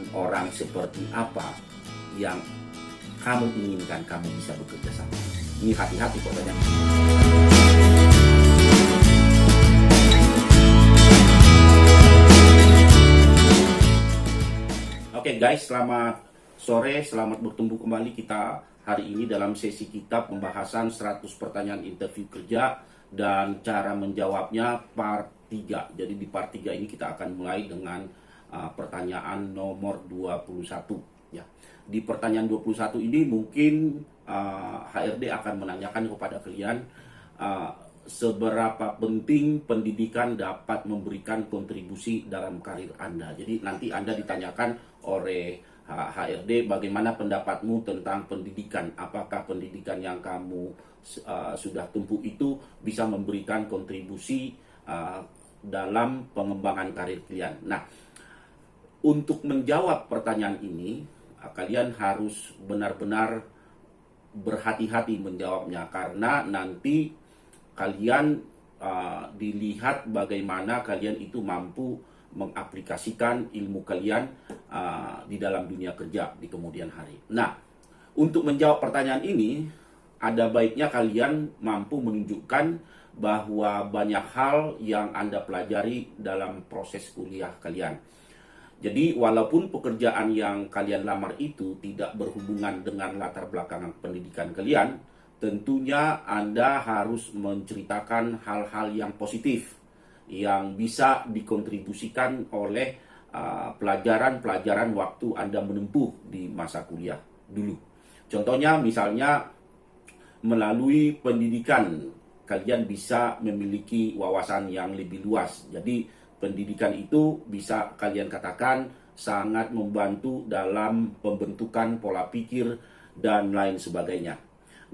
orang seperti apa yang kamu inginkan kamu bisa bekerja sama. Ini hati-hati pokoknya. Oke guys, selamat sore, selamat bertemu kembali kita hari ini dalam sesi kita pembahasan 100 pertanyaan interview kerja dan cara menjawabnya part 3. Jadi di part 3 ini kita akan mulai dengan pertanyaan nomor 21 ya. Di pertanyaan 21 ini mungkin HRD akan menanyakan kepada kalian seberapa penting pendidikan dapat memberikan kontribusi dalam karir Anda. Jadi nanti Anda ditanyakan oleh HRD bagaimana pendapatmu tentang pendidikan. Apakah pendidikan yang kamu sudah tempuh itu bisa memberikan kontribusi dalam pengembangan karir kalian. Nah, untuk menjawab pertanyaan ini, kalian harus benar-benar berhati-hati menjawabnya karena nanti kalian dilihat bagaimana kalian itu mampu mengaplikasikan ilmu kalian di dalam dunia kerja di kemudian hari. Nah, untuk menjawab pertanyaan ini, ada baiknya kalian mampu menunjukkan bahwa banyak hal yang Anda pelajari dalam proses kuliah kalian. Jadi walaupun pekerjaan yang kalian lamar itu tidak berhubungan dengan latar belakang pendidikan kalian, tentunya Anda harus menceritakan hal-hal yang positif yang bisa dikontribusikan oleh pelajaran-pelajaran waktu Anda menempuh di masa kuliah dulu. Contohnya misalnya melalui pendidikan kalian bisa memiliki wawasan yang lebih luas. Jadi pendidikan itu bisa kalian katakan sangat membantu dalam pembentukan pola pikir dan lain sebagainya.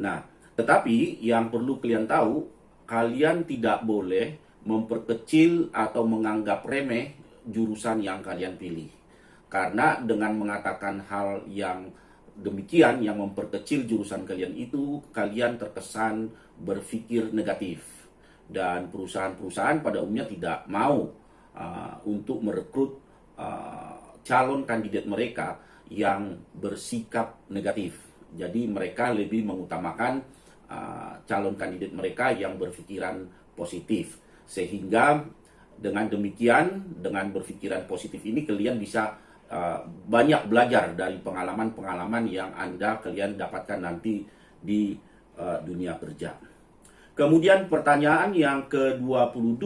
Nah, tetapi yang perlu kalian tahu, kalian tidak boleh memperkecil atau menganggap remeh jurusan yang kalian pilih. Karena dengan mengatakan hal yang demikian, yang memperkecil jurusan kalian itu, kalian terkesan berpikir negatif. Dan perusahaan-perusahaan pada umumnya tidak mau untuk merekrut calon kandidat mereka yang bersikap negatif. Jadi mereka lebih mengutamakan calon kandidat mereka yang berpikiran positif. Sehingga dengan demikian, dengan berpikiran positif ini kalian bisa banyak belajar dari pengalaman-pengalaman yang kalian dapatkan nanti di dunia kerja. Kemudian pertanyaan yang ke-22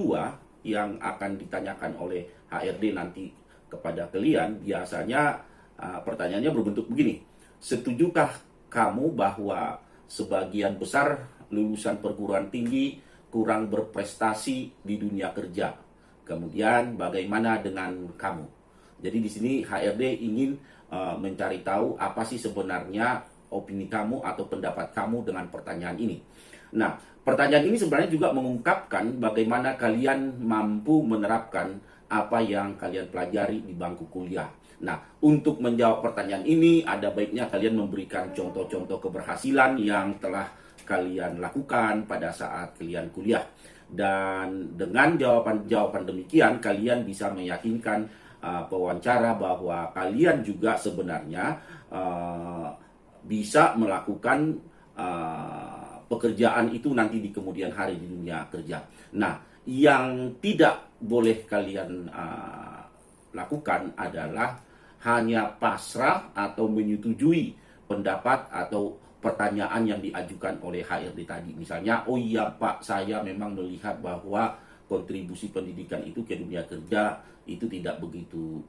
yang akan ditanyakan oleh HRD nanti kepada kalian, biasanya pertanyaannya berbentuk begini. Setujukah kamu bahwa sebagian besar lulusan perguruan tinggi kurang berprestasi di dunia kerja? Kemudian bagaimana dengan kamu? Jadi di sini HRD ingin mencari tahu apa sih sebenarnya opini kamu atau pendapat kamu dengan pertanyaan ini. Nah, pertanyaan ini sebenarnya juga mengungkapkan bagaimana kalian mampu menerapkan apa yang kalian pelajari di bangku kuliah. Nah, untuk menjawab pertanyaan ini, ada baiknya kalian memberikan contoh-contoh keberhasilan yang telah kalian lakukan pada saat kalian kuliah. Dan dengan jawaban-jawaban demikian, kalian bisa meyakinkan pewawancara bahwa kalian juga sebenarnya bisa melakukan pekerjaan itu nanti di kemudian hari di dunia kerja. Nah, yang tidak boleh kalian lakukan adalah hanya pasrah atau menyetujui pendapat atau pertanyaan yang diajukan oleh HRD tadi. Misalnya, oh iya Pak, saya memang melihat bahwa kontribusi pendidikan itu ke dunia kerja itu tidak begitu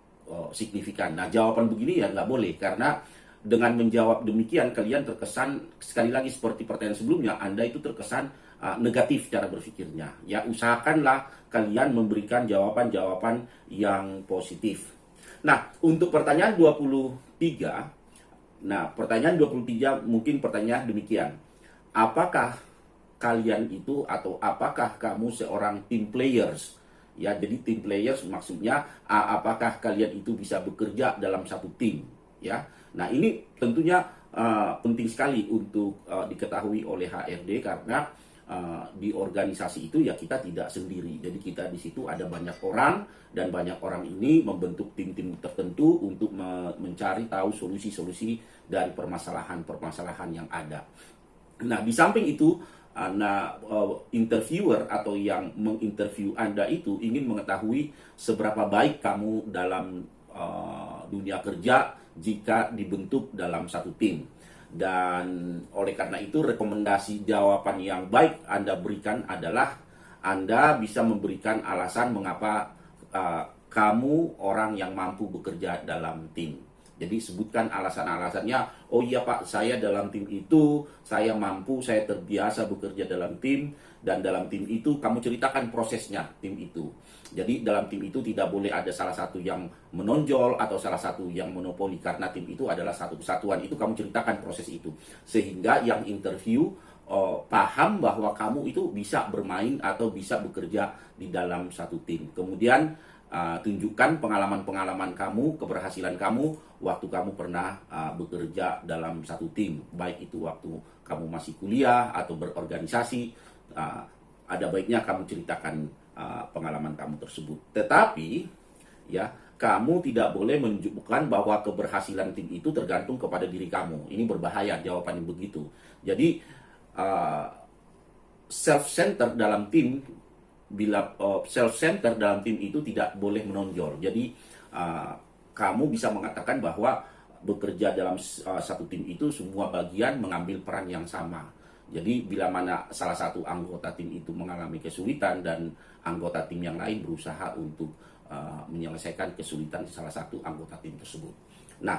signifikan. Nah, jawaban begini ya nggak boleh, karena dengan menjawab demikian kalian terkesan, sekali lagi seperti pertanyaan sebelumnya, Anda itu terkesan negatif cara berpikirnya. Ya, usahakanlah kalian memberikan jawaban-jawaban yang positif. Nah, untuk pertanyaan 23, pertanyaan 23 mungkin pertanyaan demikian. Apakah kalian itu atau apakah kamu seorang team players? Ya, jadi team players maksudnya apakah kalian itu bisa bekerja dalam satu tim, ya. Nah, ini tentunya penting sekali untuk diketahui oleh HRD karena di organisasi itu ya kita tidak sendiri. Jadi kita di situ ada banyak orang, dan banyak orang ini membentuk tim-tim tertentu untuk mencari tahu solusi-solusi dari permasalahan-permasalahan yang ada. Nah, di samping itu, interviewer atau yang menginterview Anda itu ingin mengetahui seberapa baik kamu dalam dunia kerja jika dibentuk dalam satu tim. Dan oleh karena itu rekomendasi jawaban yang baik Anda berikan adalah Anda bisa memberikan alasan mengapa kamu orang yang mampu bekerja dalam tim. Jadi sebutkan alasan-alasannya. Oh iya Pak, saya dalam tim itu, saya mampu, saya terbiasa bekerja dalam tim, dan dalam tim itu kamu ceritakan prosesnya tim itu. Jadi dalam tim itu tidak boleh ada salah satu yang menonjol atau salah satu yang monopoli, karena tim itu adalah satu kesatuan. Itu kamu ceritakan proses itu. Sehingga yang interview paham bahwa kamu itu bisa bermain atau bisa bekerja di dalam satu tim. Kemudian tunjukkan pengalaman-pengalaman kamu, keberhasilan kamu waktu kamu pernah bekerja dalam satu tim, baik itu waktu kamu masih kuliah atau berorganisasi. Ada baiknya kamu ceritakan pengalaman kamu tersebut. Tetapi ya, kamu tidak boleh menunjukkan bahwa keberhasilan tim itu tergantung kepada diri kamu. Ini berbahaya jawabannya begitu. Jadi self-center dalam tim, bila self-center dalam tim itu tidak boleh menonjol. Jadi kamu bisa mengatakan bahwa bekerja dalam satu tim itu semua bagian mengambil peran yang sama. Jadi bila mana salah satu anggota tim itu mengalami kesulitan dan anggota tim yang lain berusaha untuk menyelesaikan kesulitan salah satu anggota tim tersebut. Nah,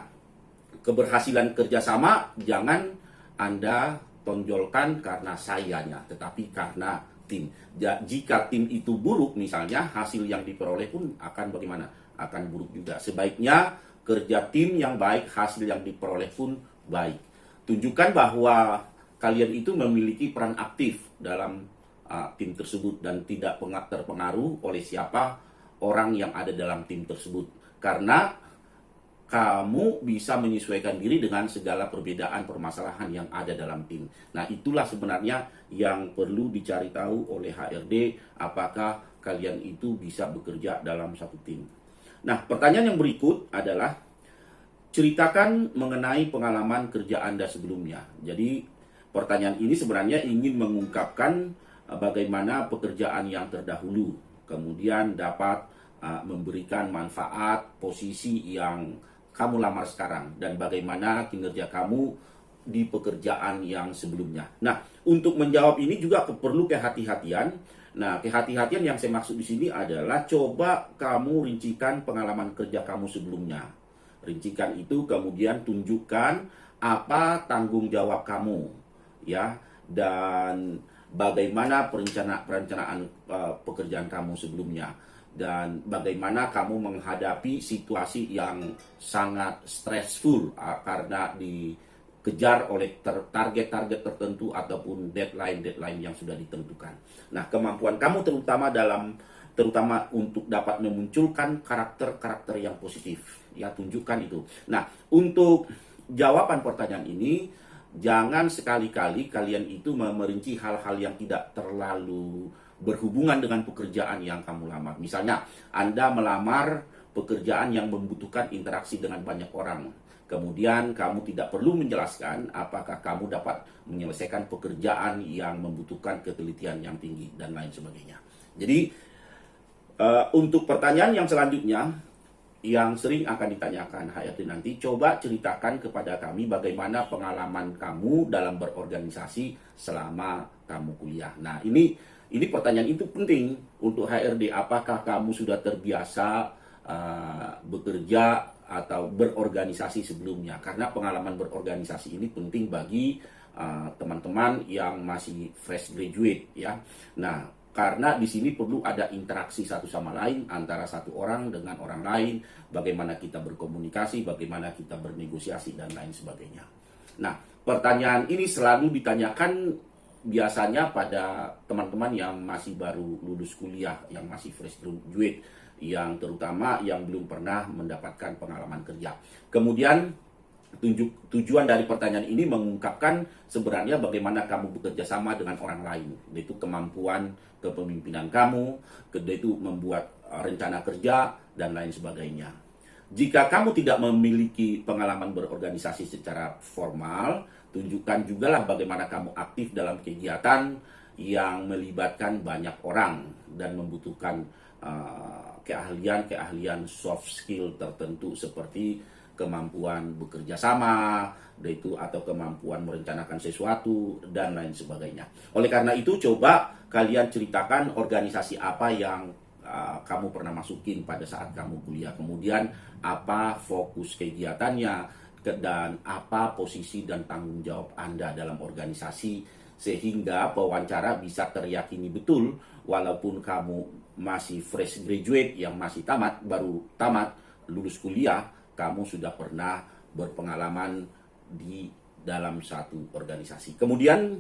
keberhasilan kerjasama jangan Anda tonjolkan karena sayanya, tetapi karena tim. Jika tim itu buruk misalnya, hasil yang diperoleh pun akan bagaimana? Akan buruk juga. Sebaiknya kerja tim yang baik, hasil yang diperoleh pun baik. Tunjukkan bahwa kalian itu memiliki peran aktif dalam tim tersebut dan tidak terpengaruh oleh siapa orang yang ada dalam tim tersebut. Karena kamu bisa menyesuaikan diri dengan segala perbedaan permasalahan yang ada dalam tim. Nah, itulah sebenarnya yang perlu dicari tahu oleh HRD, apakah kalian itu bisa bekerja dalam satu tim. Nah, pertanyaan yang berikut adalah, ceritakan mengenai pengalaman kerja Anda sebelumnya. Jadi, pertanyaan ini sebenarnya ingin mengungkapkan bagaimana pekerjaan yang terdahulu, kemudian dapat memberikan manfaat posisi yang kamu lamar sekarang, dan bagaimana kinerja kamu di pekerjaan yang sebelumnya. Nah, untuk menjawab ini juga perlu kehati-hatian. Nah, kehati-hatian yang saya maksud di sini adalah coba kamu rincikan pengalaman kerja kamu sebelumnya. Rincikan itu, kemudian tunjukkan apa tanggung jawab kamu, ya, dan bagaimana perencanaan pekerjaan kamu sebelumnya, dan bagaimana kamu menghadapi situasi yang sangat stressful karena dikejar oleh target-target tertentu ataupun deadline yang sudah ditentukan. Nah, kemampuan kamu terutama untuk dapat memunculkan karakter-karakter yang positif, ya, tunjukkan itu. Nah, untuk jawaban pertanyaan ini, jangan sekali-kali kalian itu merinci hal-hal yang tidak terlalu berhubungan dengan pekerjaan yang kamu lamar. Misalnya, Anda melamar pekerjaan yang membutuhkan interaksi dengan banyak orang. Kemudian kamu tidak perlu menjelaskan apakah kamu dapat menyelesaikan pekerjaan yang membutuhkan ketelitian yang tinggi dan lain sebagainya. Jadi, untuk pertanyaan yang selanjutnya, yang sering akan ditanyakan HRD nanti, coba ceritakan kepada kami bagaimana pengalaman kamu dalam berorganisasi selama kamu kuliah. Nah, ini pertanyaan itu penting untuk HRD. Apakah kamu sudah terbiasa bekerja atau berorganisasi sebelumnya? Karena pengalaman berorganisasi ini penting bagi teman-teman yang masih fresh graduate, ya. Nah, karena di sini perlu ada interaksi satu sama lain antara satu orang dengan orang lain, bagaimana kita berkomunikasi, bagaimana kita bernegosiasi, dan lain sebagainya. Nah, pertanyaan ini selalu ditanyakan biasanya pada teman-teman yang masih baru lulus kuliah, yang masih fresh graduate, yang terutama yang belum pernah mendapatkan pengalaman kerja. Kemudian Tujuan dari pertanyaan ini mengungkapkan sebenarnya bagaimana kamu bekerja sama dengan orang lain, yaitu kemampuan kepemimpinan kamu, yaitu membuat rencana kerja, dan lain sebagainya. Jika kamu tidak memiliki pengalaman berorganisasi secara formal, tunjukkan juga lah bagaimana kamu aktif dalam kegiatan yang melibatkan banyak orang dan membutuhkan keahlian soft skill tertentu seperti kemampuan bekerja sama, yaitu atau kemampuan merencanakan sesuatu dan lain sebagainya. Oleh karena itu, coba kalian ceritakan organisasi apa yang kamu pernah masukin pada saat kamu kuliah, kemudian apa fokus kegiatannya, dan apa posisi dan tanggung jawab Anda dalam organisasi, sehingga pewawancara bisa teryakini betul walaupun kamu masih fresh graduate yang masih baru tamat lulus kuliah, kamu sudah pernah berpengalaman di dalam satu organisasi. Kemudian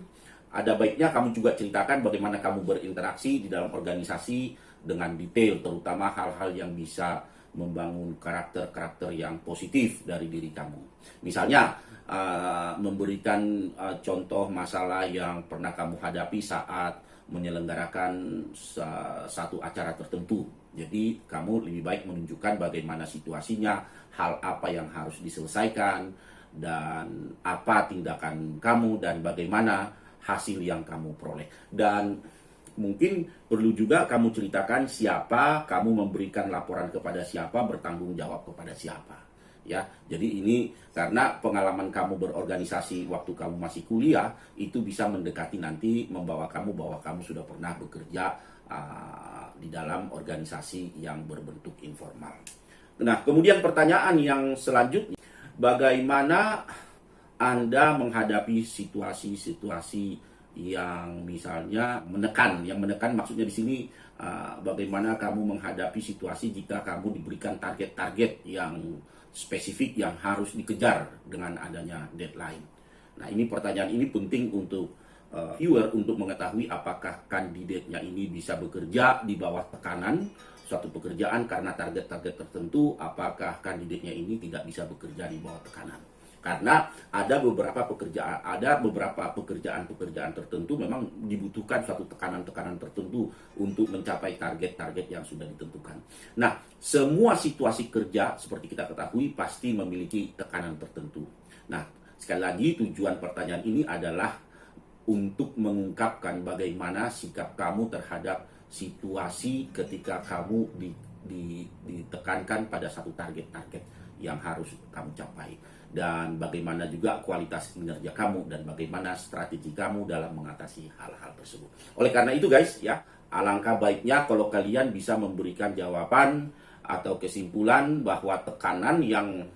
ada baiknya kamu juga ceritakan bagaimana kamu berinteraksi di dalam organisasi dengan detail, terutama hal-hal yang bisa membangun karakter-karakter yang positif dari diri kamu. Misalnya, memberikan contoh masalah yang pernah kamu hadapi saat menyelenggarakan satu acara tertentu. Jadi, kamu lebih baik menunjukkan bagaimana situasinya, hal apa yang harus diselesaikan, dan apa tindakan kamu, dan bagaimana hasil yang kamu peroleh. Dan mungkin perlu juga kamu ceritakan siapa, kamu memberikan laporan kepada siapa, bertanggung jawab kepada siapa. Ya, jadi ini karena pengalaman kamu berorganisasi waktu kamu masih kuliah itu bisa mendekati nanti membawa kamu bahwa kamu sudah pernah bekerja di dalam organisasi yang berbentuk informal. Nah, kemudian pertanyaan yang selanjutnya, bagaimana Anda menghadapi situasi-situasi yang misalnya menekan? Yang menekan maksudnya di sini bagaimana kamu menghadapi situasi jika kamu diberikan target-target yang spesifik yang harus dikejar dengan adanya deadline. Nah, ini pertanyaan ini penting untuk viewer untuk mengetahui apakah kandidatnya ini bisa bekerja di bawah tekanan suatu pekerjaan karena target-target tertentu, apakah kandidatnya ini tidak bisa bekerja di bawah tekanan. Karena ada beberapa pekerjaan tertentu memang dibutuhkan suatu tekanan-tekanan tertentu untuk mencapai target-target yang sudah ditentukan. Nah, semua situasi kerja seperti kita ketahui pasti memiliki tekanan tertentu. Nah, sekali lagi tujuan pertanyaan ini adalah untuk mengungkapkan bagaimana sikap kamu terhadap situasi ketika kamu ditekankan pada satu target-target yang harus kamu capai, dan bagaimana juga kualitas kinerja kamu dan bagaimana strategi kamu dalam mengatasi hal-hal tersebut. Oleh karena itu guys, ya, alangkah baiknya kalau kalian bisa memberikan jawaban atau kesimpulan bahwa tekanan yang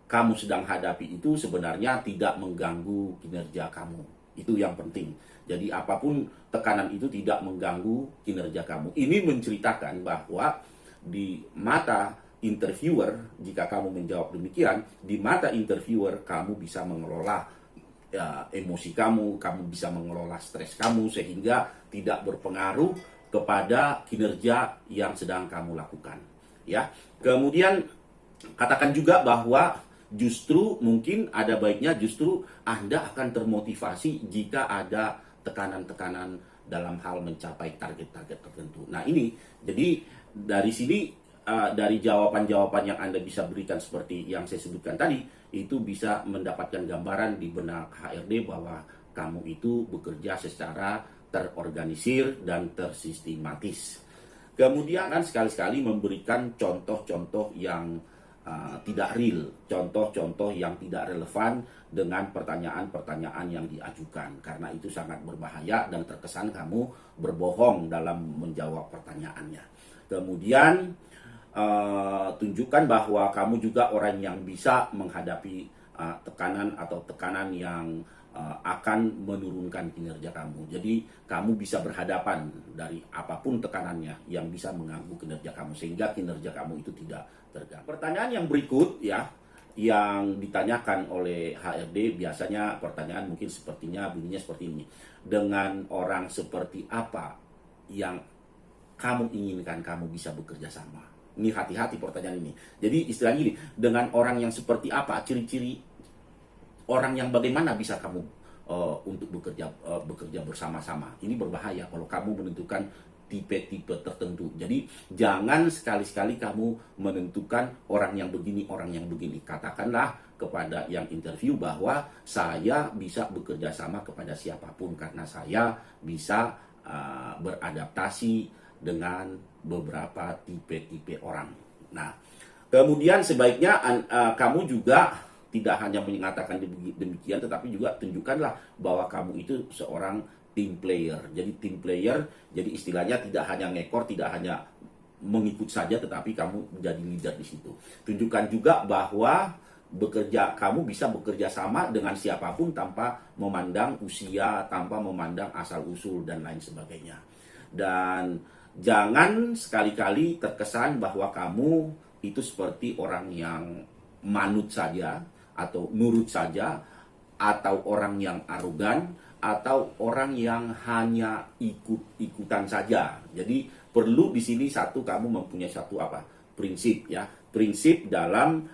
kamu sedang hadapi itu sebenarnya tidak mengganggu kinerja kamu. Itu yang penting. Jadi apapun tekanan itu tidak mengganggu kinerja kamu. Ini menceritakan bahwa di mata interviewer, jika kamu menjawab demikian, di mata interviewer kamu bisa mengelola emosi kamu bisa mengelola stres kamu sehingga tidak berpengaruh kepada kinerja yang sedang kamu lakukan. Ya, kemudian katakan juga bahwa justru mungkin ada baiknya justru Anda akan termotivasi jika ada tekanan-tekanan dalam hal mencapai target-target tertentu. Nah ini, jadi dari sini dari jawaban-jawaban yang Anda bisa berikan seperti yang saya sebutkan tadi, itu bisa mendapatkan gambaran di benak HRD bahwa kamu itu bekerja secara terorganisir dan tersistematis. Kemudian kan sekali-sekali memberikan contoh-contoh yang tidak real, contoh-contoh yang tidak relevan dengan pertanyaan-pertanyaan yang diajukan, karena itu sangat berbahaya dan terkesan kamu berbohong dalam menjawab pertanyaannya. Kemudian tunjukkan bahwa kamu juga orang yang bisa menghadapi tekanan atau tekanan yang akan menurunkan kinerja kamu. Jadi kamu bisa berhadapan dari apapun tekanannya yang bisa mengganggu kinerja kamu sehingga kinerja kamu itu tidak terganggu. Pertanyaan yang berikut ya, yang ditanyakan oleh HRD biasanya pertanyaan mungkin sepertinya bunyinya seperti ini. Dengan orang seperti apa yang kamu inginkan kamu bisa bekerja sama? Ini hati-hati pertanyaan ini. Jadi istilahnya gini, dengan orang yang seperti apa, ciri-ciri orang yang bagaimana bisa kamu untuk bekerja bersama-sama. Ini berbahaya kalau kamu menentukan tipe-tipe tertentu. Jadi jangan sekali-sekali kamu menentukan orang yang begini, orang yang begini. Katakanlah kepada yang interview bahwa saya bisa bekerja sama kepada siapapun karena saya bisa beradaptasi dengan beberapa tipe-tipe orang. Nah, kemudian sebaiknya kamu juga tidak hanya mengatakan demikian, tetapi juga tunjukkanlah bahwa kamu itu seorang team player. Jadi team player, jadi istilahnya tidak hanya ngekor, tidak hanya mengikut saja, tetapi kamu menjadi leader di situ. Tunjukkan juga bahwa kamu bisa bekerja sama dengan siapapun tanpa memandang usia, tanpa memandang asal usul dan lain sebagainya. Dan jangan sekali-kali terkesan bahwa kamu itu seperti orang yang manut saja atau nurut saja, atau orang yang arogan, atau orang yang hanya ikut-ikutan saja. Jadi perlu di sini kamu mempunyai prinsip ya, prinsip dalam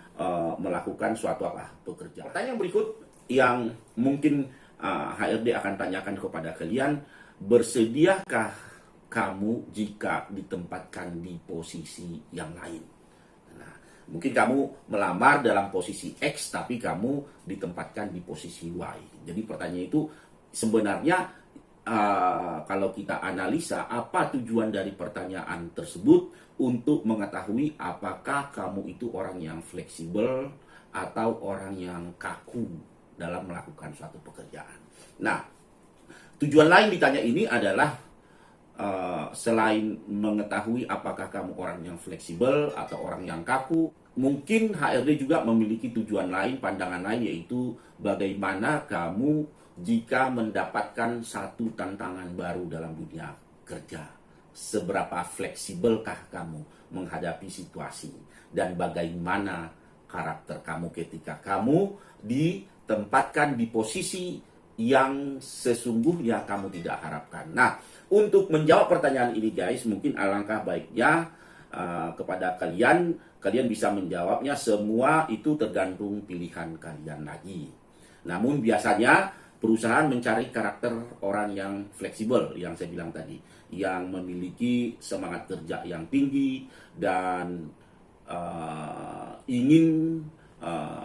melakukan suatu pekerjaan. Pertanyaan berikut yang mungkin HRD akan tanyakan kepada kalian, bersediakah kamu jika ditempatkan di posisi yang lain? Nah, mungkin kamu melamar dalam posisi X, tapi kamu ditempatkan di posisi Y. Jadi pertanyaan itu sebenarnya kalau kita analisa apa tujuan dari pertanyaan tersebut, untuk mengetahui apakah kamu itu orang yang fleksibel atau orang yang kaku dalam melakukan suatu pekerjaan. Nah, tujuan lain ditanya ini adalah selain mengetahui apakah kamu orang yang fleksibel atau orang yang kaku, mungkin HRD juga memiliki tujuan lain, pandangan lain, yaitu bagaimana kamu jika mendapatkan satu tantangan baru dalam dunia kerja. Seberapa fleksibelkah kamu menghadapi situasi, dan bagaimana karakter kamu ketika kamu ditempatkan di posisi yang sesungguhnya kamu tidak harapkan. Nah, untuk menjawab pertanyaan ini guys, mungkin alangkah baiknya kepada kalian bisa menjawabnya, semua itu tergantung pilihan kalian lagi. Namun biasanya perusahaan mencari karakter orang yang fleksibel, yang saya bilang tadi, yang memiliki semangat kerja yang tinggi dan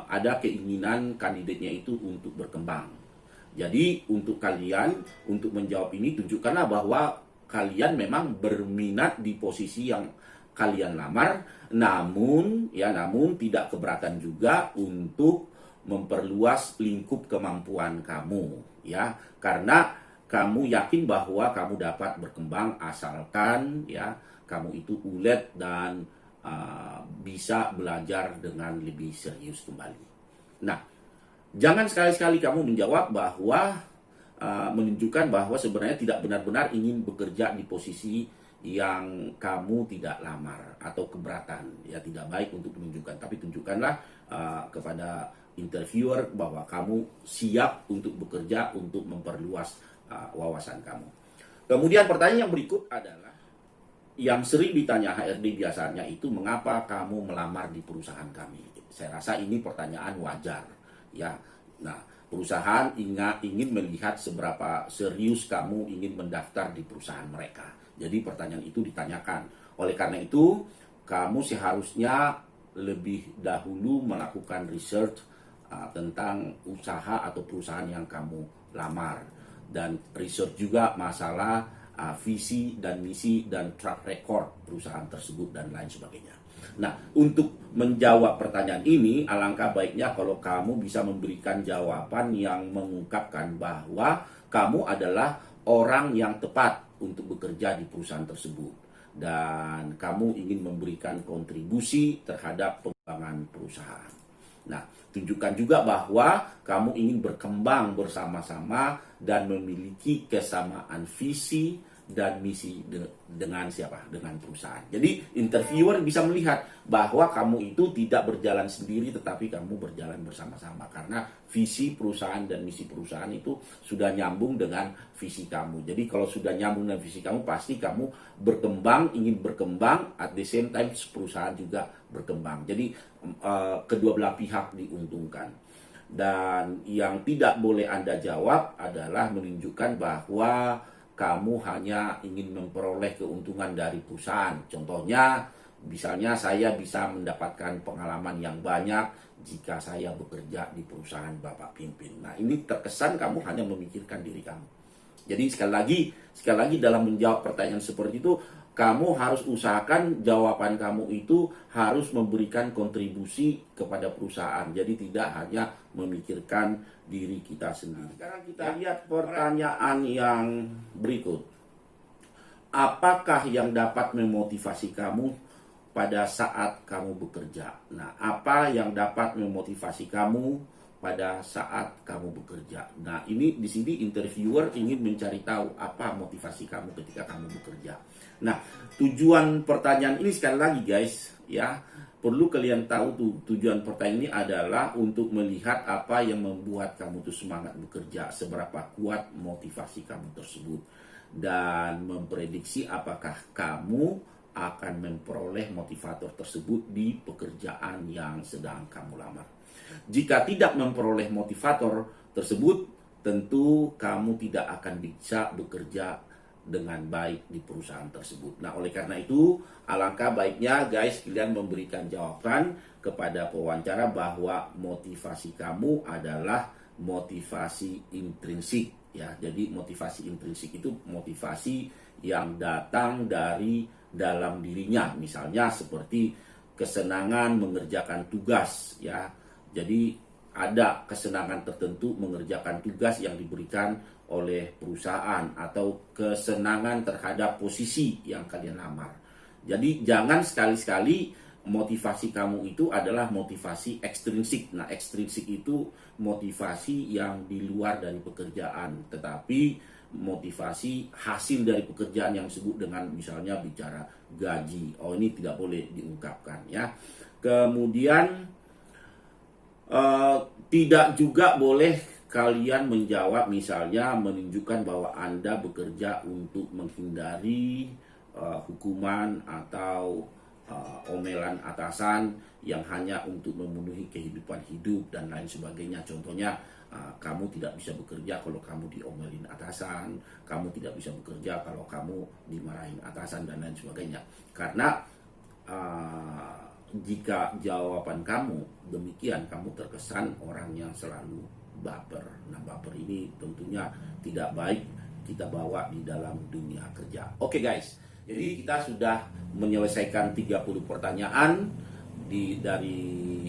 ada keinginan kandidatnya itu untuk berkembang. Jadi untuk kalian, untuk menjawab ini, tunjukkanlah bahwa kalian memang berminat di posisi yang kalian lamar, namun tidak keberatan juga untuk memperluas lingkup kemampuan kamu, ya, karena kamu yakin bahwa kamu dapat berkembang asalkan ya kamu itu ulet dan bisa belajar dengan lebih serius kembali. Nah, jangan sekali-sekali kamu menjawab bahwa menunjukkan bahwa sebenarnya tidak benar-benar ingin bekerja di posisi yang kamu tidak lamar atau keberatan. Ya, tidak baik untuk menunjukkan, tapi tunjukkanlah kepada interviewer bahwa kamu siap untuk bekerja, untuk memperluas wawasan kamu. Kemudian pertanyaan yang berikut adalah yang sering ditanya HRD biasanya itu, mengapa kamu melamar di perusahaan kami? Saya rasa ini pertanyaan wajar, ya. Nah, perusahaan ingin melihat seberapa serius kamu ingin mendaftar di perusahaan mereka. Jadi pertanyaan itu ditanyakan. Oleh karena itu, kamu seharusnya lebih dahulu melakukan research tentang usaha atau perusahaan yang kamu lamar, dan research juga masalah visi dan misi dan track record perusahaan tersebut dan lain sebagainya. Nah, untuk menjawab pertanyaan ini, alangkah baiknya kalau kamu bisa memberikan jawaban yang mengungkapkan bahwa kamu adalah orang yang tepat untuk bekerja di perusahaan tersebut, dan kamu ingin memberikan kontribusi terhadap pengembangan perusahaan. Nah, tunjukkan juga bahwa kamu ingin berkembang bersama-sama dan memiliki kesamaan visi dan misi dengan siapa? Dengan perusahaan. Jadi interviewer bisa melihat bahwa kamu itu tidak berjalan sendiri, tetapi kamu berjalan bersama-sama, karena visi perusahaan dan misi perusahaan itu sudah nyambung dengan visi kamu. Jadi kalau sudah nyambung dengan visi kamu, pasti kamu berkembang, ingin berkembang, at the same time perusahaan juga berkembang. Jadi kedua belah pihak diuntungkan. Dan yang tidak boleh Anda jawab adalah menunjukkan bahwa kamu hanya ingin memperoleh keuntungan dari perusahaan. Contohnya, misalnya saya bisa mendapatkan pengalaman yang banyak jika saya bekerja di perusahaan Bapak pimpin. Nah, ini terkesan kamu hanya memikirkan diri kamu. Jadi sekali lagi dalam menjawab pertanyaan seperti itu, kamu harus usahakan jawaban kamu itu harus memberikan kontribusi kepada perusahaan. Jadi tidak hanya memikirkan diri kita sendiri. Sekarang kita lihat pertanyaan yang berikut. Apakah yang dapat memotivasi kamu pada saat kamu bekerja? Nah, apa yang dapat memotivasi kamu pada saat kamu bekerja? Nah, ini di sini interviewer ingin mencari tahu apa motivasi kamu ketika kamu bekerja. Nah, tujuan pertanyaan ini sekali lagi guys, ya, perlu kalian tahu tujuan pertanyaan ini adalah untuk melihat apa yang membuat kamu tuh semangat bekerja, seberapa kuat motivasi kamu tersebut, dan memprediksi apakah kamu akan memperoleh motivator tersebut di pekerjaan yang sedang kamu lamar. Jika tidak memperoleh motivator tersebut, tentu kamu tidak akan bisa bekerja dengan baik di perusahaan tersebut. Nah, oleh karena itu, alangkah baiknya guys, kalian memberikan jawaban kepada pewawancara bahwa motivasi kamu adalah motivasi intrinsik, ya. Jadi motivasi intrinsik itu motivasi yang datang dari dalam dirinya, misalnya seperti kesenangan mengerjakan tugas, ya. Jadi ada kesenangan tertentu mengerjakan tugas yang diberikan oleh perusahaan atau kesenangan terhadap posisi yang kalian lamar. Jadi jangan sekali-sekali motivasi kamu itu adalah motivasi ekstrinsik. Nah, ekstrinsik itu motivasi yang di luar dari pekerjaan, tetapi motivasi hasil dari pekerjaan yang disebut dengan misalnya bicara gaji. Oh, ini tidak boleh diungkapkan, ya. Kemudian tidak juga boleh kalian menjawab misalnya menunjukkan bahwa Anda bekerja untuk menghindari hukuman atau omelan atasan yang hanya untuk memenuhi kehidupan hidup dan lain sebagainya. Contohnya, kamu tidak bisa bekerja kalau kamu diomelin atasan, kamu tidak bisa bekerja kalau kamu dimarahin atasan dan lain sebagainya. Karena jika jawaban kamu demikian, kamu terkesan orang yang selalu baper. Nah, baper ini tentunya tidak baik kita bawa di dalam dunia kerja. Oke guys, jadi kita sudah menyelesaikan 30 pertanyaan dari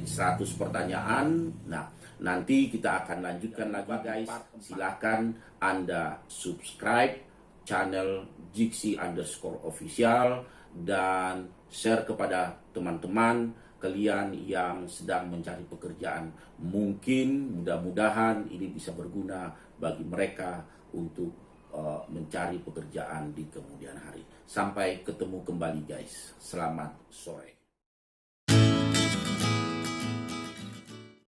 100 pertanyaan. Nah, nanti kita akan lanjutkan lagi guys. Silahkan Anda subscribe channel Jixi_official dan share kepada teman-teman kalian yang sedang mencari pekerjaan. Mungkin mudah-mudahan ini bisa berguna bagi mereka untuk mencari pekerjaan di kemudian hari. Sampai ketemu kembali guys. Selamat sore.